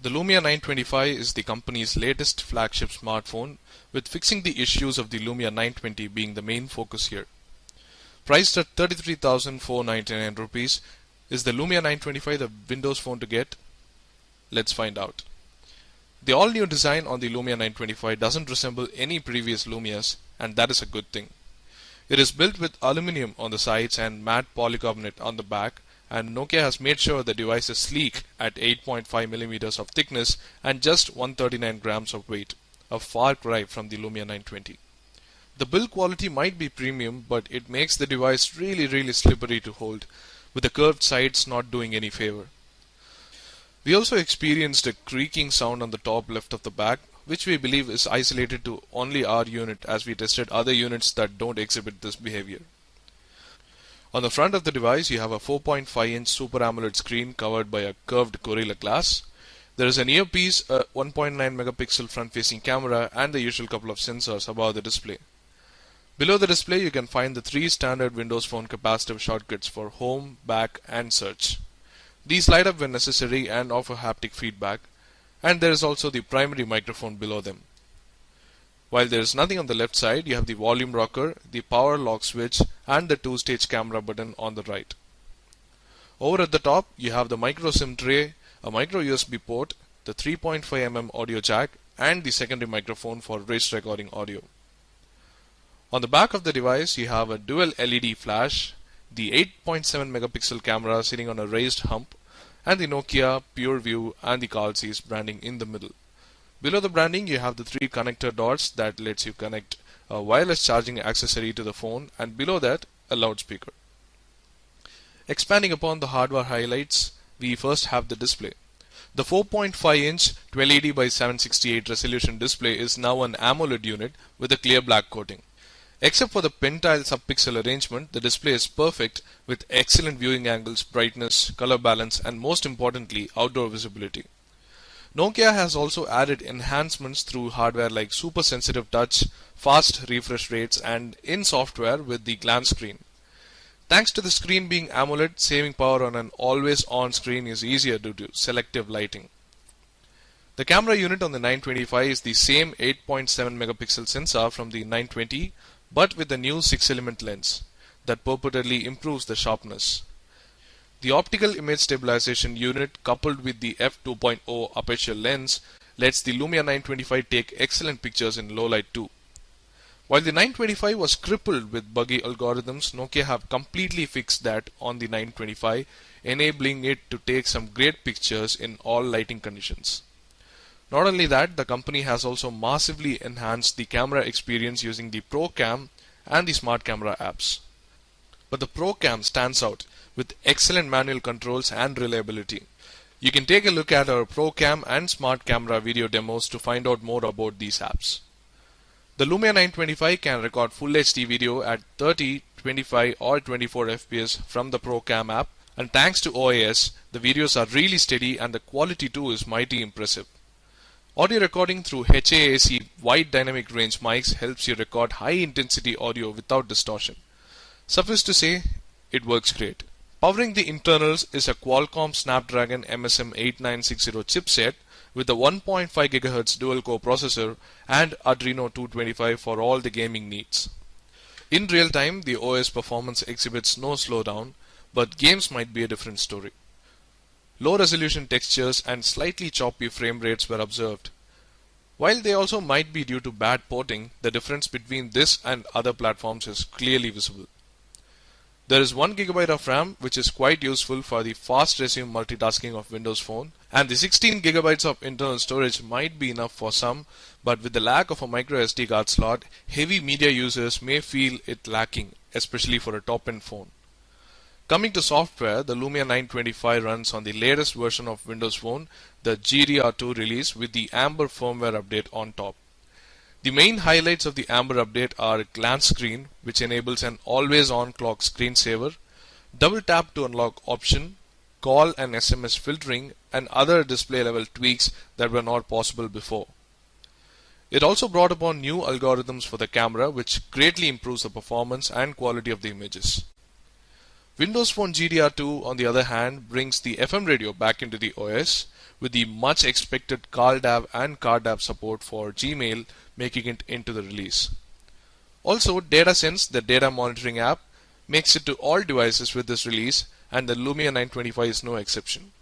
The Lumia 925 is the company's latest flagship smartphone, with fixing the issues of the Lumia 920 being the main focus here. Priced at 33,499 rupees, is the Lumia 925 the Windows phone to get? Let's find out. The all-new design on the Lumia 925 doesn't resemble any previous Lumias, and that is a good thing. It is built with aluminium on the sides and matte polycarbonate on the back, and Nokia has made sure the device is sleek at 8.5 mm of thickness and just 139 grams of weight, a far cry from the Lumia 920. The build quality might be premium, but it makes the device really slippery to hold, with the curved sides not doing any favor. We also experienced a creaking sound on the top left of the back, which we believe is isolated to only our unit, as we tested other units that don't exhibit this behavior. On the front of the device, you have a 4.5-inch Super AMOLED screen covered by a curved Gorilla Glass. There is an earpiece, a 1.9 megapixel front-facing camera, and the usual couple of sensors above the display. Below the display, you can find the 3 standard Windows Phone capacitive shortcuts for home, back, and search. These light up when necessary and offer haptic feedback, and there is also the primary microphone below them. While there is nothing on the left side, you have the volume rocker, the power lock switch, and the 2-stage camera button on the right. Over at the top, you have the micro SIM tray, a micro USB port, the 3.5mm audio jack, and the secondary microphone for race recording audio. On the back of the device, you have a dual LED flash, the 8.7 megapixel camera sitting on a raised hump, and the Nokia PureView and the CarSeas branding in the middle. Below the branding, you have the 3 connector dots that lets you connect a wireless charging accessory to the phone, and below that, a loudspeaker. Expanding upon the hardware highlights, we first have the display. The 4.5-inch 1280 by 768 resolution display is now an AMOLED unit with a clear black coating. Except for the pentile subpixel arrangement, the display is perfect with excellent viewing angles, brightness, color balance, and most importantly, outdoor visibility. Nokia has also added enhancements through hardware like super sensitive touch, fast refresh rates, and in software with the glance screen. Thanks to the screen being AMOLED, saving power on an always-on screen is easier due to selective lighting. The camera unit on the 925 is the same 8.7 megapixel sensor from the 920, but with a new 6-element lens that purportedly improves the sharpness. The optical image stabilization unit, coupled with the f2.0 aperture lens, lets the Lumia 925 take excellent pictures in low light too. While the 925 was crippled with buggy algorithms, Nokia have completely fixed that on the 925, enabling it to take some great pictures in all lighting conditions. Not only that, the company has also massively enhanced the camera experience using the ProCam and the Smart Camera apps. But the ProCam stands out with excellent manual controls and reliability. You can take a look at our ProCam and Smart Camera video demos to find out more about these apps. The Lumia 925 can record Full HD video at 30, 25 or 24 FPS from the ProCam app, and thanks to OIS, the videos are really steady and the quality too is mighty impressive. Audio recording through HAAC wide dynamic range mics helps you record high intensity audio without distortion. Suffice to say, it works great. Powering the internals is a Qualcomm Snapdragon MSM 8960 chipset with a 1.5 GHz dual-core processor and Adreno 225 for all the gaming needs. In real time, the OS performance exhibits no slowdown, but games might be a different story. Low resolution textures and slightly choppy frame rates were observed. While they also might be due to bad porting, the difference between this and other platforms is clearly visible. There is 1 GB of RAM, which is quite useful for the fast resume multitasking of Windows Phone, and the 16 GB of internal storage might be enough for some, but with the lack of a micro SD card slot, heavy media users may feel it lacking, especially for a top-end phone. Coming to software, the Lumia 925 runs on the latest version of Windows Phone, the GDR2 release with the Amber firmware update on top. The main highlights of the Amber update are glance screen, which enables an always-on clock screensaver, double tap to unlock option, call and SMS filtering, and other display level tweaks that were not possible before. It also brought upon new algorithms for the camera, which greatly improves the performance and quality of the images. Windows Phone GDR2 on the other hand brings the FM radio back into the OS with the much expected CalDAV and CarDAV support for Gmail making it into the release. Also, DataSense, the data monitoring app, makes it to all devices with this release, and the Lumia 925 is no exception.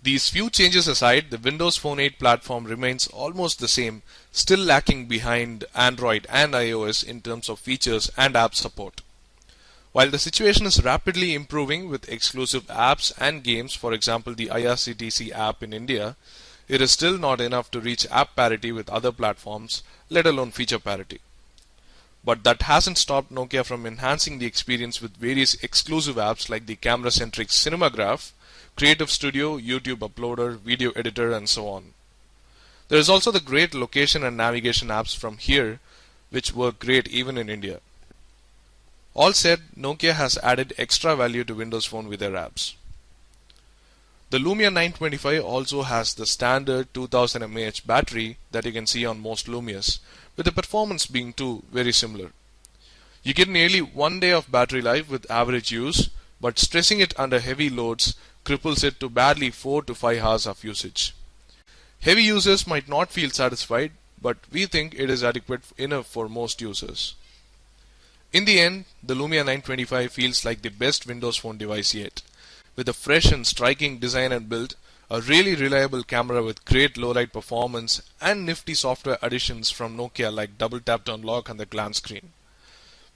These few changes aside, the Windows Phone 8 platform remains almost the same, still lacking behind Android and iOS in terms of features and app support. While the situation is rapidly improving with exclusive apps and games, for example the IRCTC app in India, it is still not enough to reach app parity with other platforms, let alone feature parity. But that hasn't stopped Nokia from enhancing the experience with various exclusive apps like the camera-centric Cinemagraph, Creative Studio, YouTube Uploader, Video Editor, and so on. There is also the great location and navigation apps from here, which work great even in India. All said, Nokia has added extra value to Windows Phone with their apps. The Lumia 925 also has the standard 2000 mAh battery that you can see on most Lumias, with the performance being too very similar. You get nearly 1 day of battery life with average use, but stressing it under heavy loads cripples it to barely 4 to 5 hours of usage. Heavy users might not feel satisfied, but we think it is adequate enough for most users. In the end, the Lumia 925 feels like the best Windows Phone device yet. With a fresh and striking design and build, a really reliable camera with great low-light performance, and nifty software additions from Nokia like double tap to unlock and the glance screen.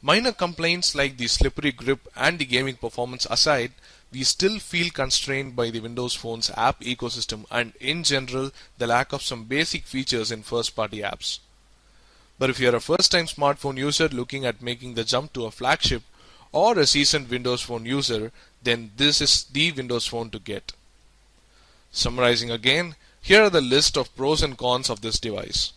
Minor complaints like the slippery grip and the gaming performance aside, we still feel constrained by the Windows Phone's app ecosystem and in general the lack of some basic features in first-party apps. But if you are a first-time smartphone user looking at making the jump to a flagship, or a seasoned Windows Phone user, then this is the Windows Phone to get. Summarizing again, here are the list of pros and cons of this device.